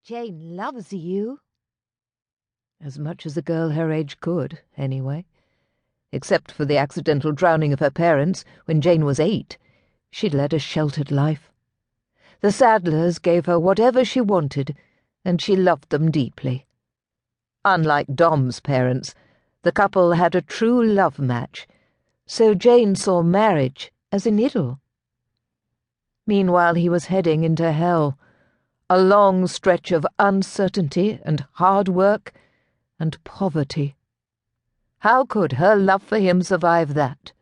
Jane loves you. As much as a girl her age could, anyway. Except for the accidental drowning of her parents when Jane was 8, she'd led a sheltered life. The Sadlers gave her whatever she wanted, and she loved them deeply. Unlike Dom's parents, the couple had a true love match, so Jane saw marriage as an idyll. Meanwhile, he was heading into hell, a long stretch of uncertainty and hard work and poverty. How could her love for him survive that?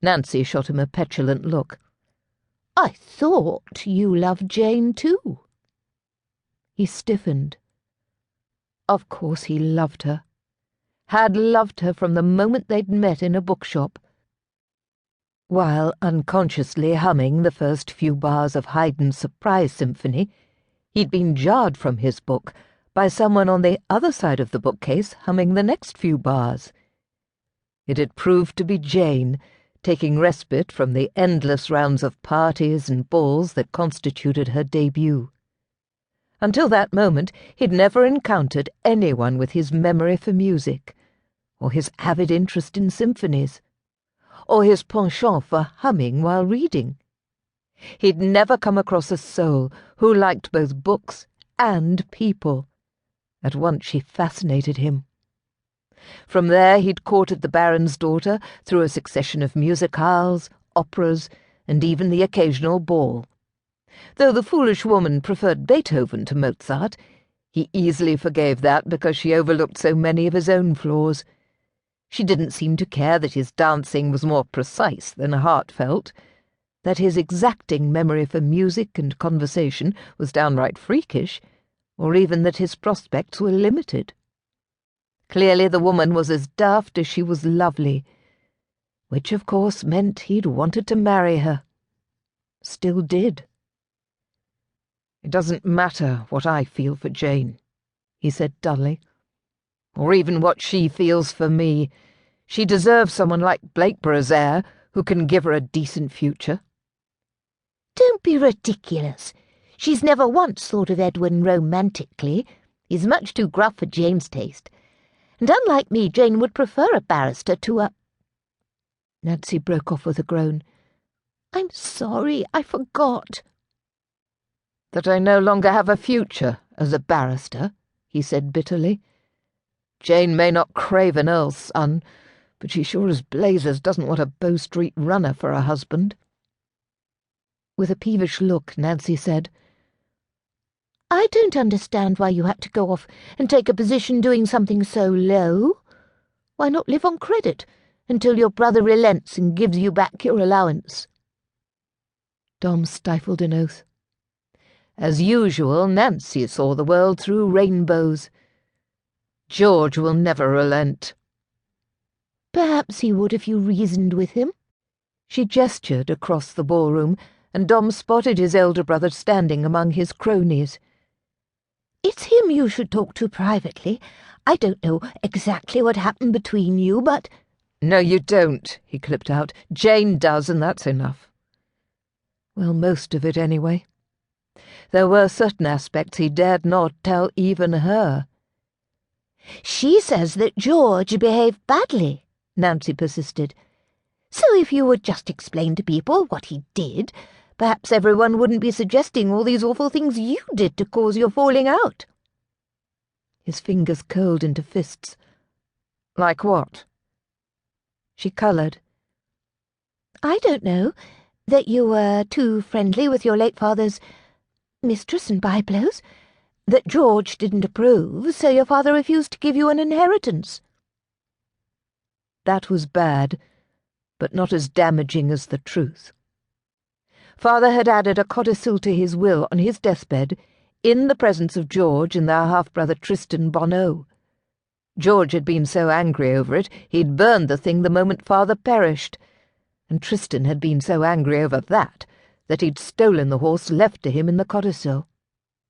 Nancy shot him a petulant look. I thought you loved Jane too. He stiffened. Of course he loved her. Had loved her from the moment they'd met in a bookshop. While unconsciously humming the first few bars of Haydn's Surprise Symphony, he'd been jarred from his book by someone on the other side of the bookcase humming the next few bars. It had proved to be Jane, taking respite from the endless rounds of parties and balls that constituted her debut. Until that moment, he'd never encountered anyone with his memory for music, or his avid interest in symphonies, or his penchant for humming while reading. He'd never come across a soul who liked both books and people. At once she fascinated him. From there he'd courted the Baron's daughter through a succession of musicales, operas, and even the occasional ball. Though the foolish woman preferred Beethoven to Mozart, he easily forgave that because she overlooked so many of his own flaws. She didn't seem to care that his dancing was more precise than heartfelt, that his exacting memory for music and conversation was downright freakish, or even that his prospects were limited. Clearly the woman was as daft as she was lovely, which of course meant he'd wanted to marry her. Still did. It doesn't matter what I feel for Jane, he said dully, or even what she feels for me. She deserves someone like Blakeborough's heir who can give her a decent future. Don't be ridiculous. She's never once thought of Edwin romantically. He's much too gruff for Jane's taste. And unlike me, Jane would prefer a barrister to a— Nancy broke off with a groan. I'm sorry, I forgot. That I no longer have a future as a barrister, he said bitterly. Jane may not crave an earl's son, but she sure as blazes doesn't want a Bow Street runner for a husband. With a peevish look, Nancy said, I don't understand why you had to go off and take a position doing something so low. Why not live on credit until your brother relents and gives you back your allowance? Dom stifled an oath. As usual, Nancy saw the world through rainbows. George will never relent. Perhaps he would if you reasoned with him. She gestured across the ballroom, and Dom spotted his elder brother standing among his cronies. It's him you should talk to privately. I don't know exactly what happened between you, but— No, you don't, he clipped out. Jane does, and that's enough. Well, most of it, anyway. There were certain aspects he dared not tell even her. She says that George behaved badly, Nancy persisted. So if you would just explain to people what he did, perhaps everyone wouldn't be suggesting all these awful things you did to cause your falling out. His fingers curled into fists. Like what? She coloured. I don't know. That you were too friendly with your late father's mistress and byblows. That George didn't approve, so your father refused to give you an inheritance. That was bad, but not as damaging as the truth. Father had added a codicil to his will on his deathbed, in the presence of George and their half-brother Tristan Bonneau. George had been so angry over it, he'd burned the thing the moment Father perished, and Tristan had been so angry over that he'd stolen the horse left to him in the codicil.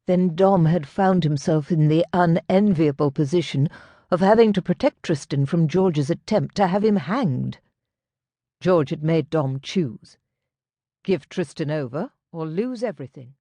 Then Dom had found himself in the unenviable position of having to protect Tristan from George's attempt to have him hanged. George had made Dom choose. Give Tristan over or lose everything.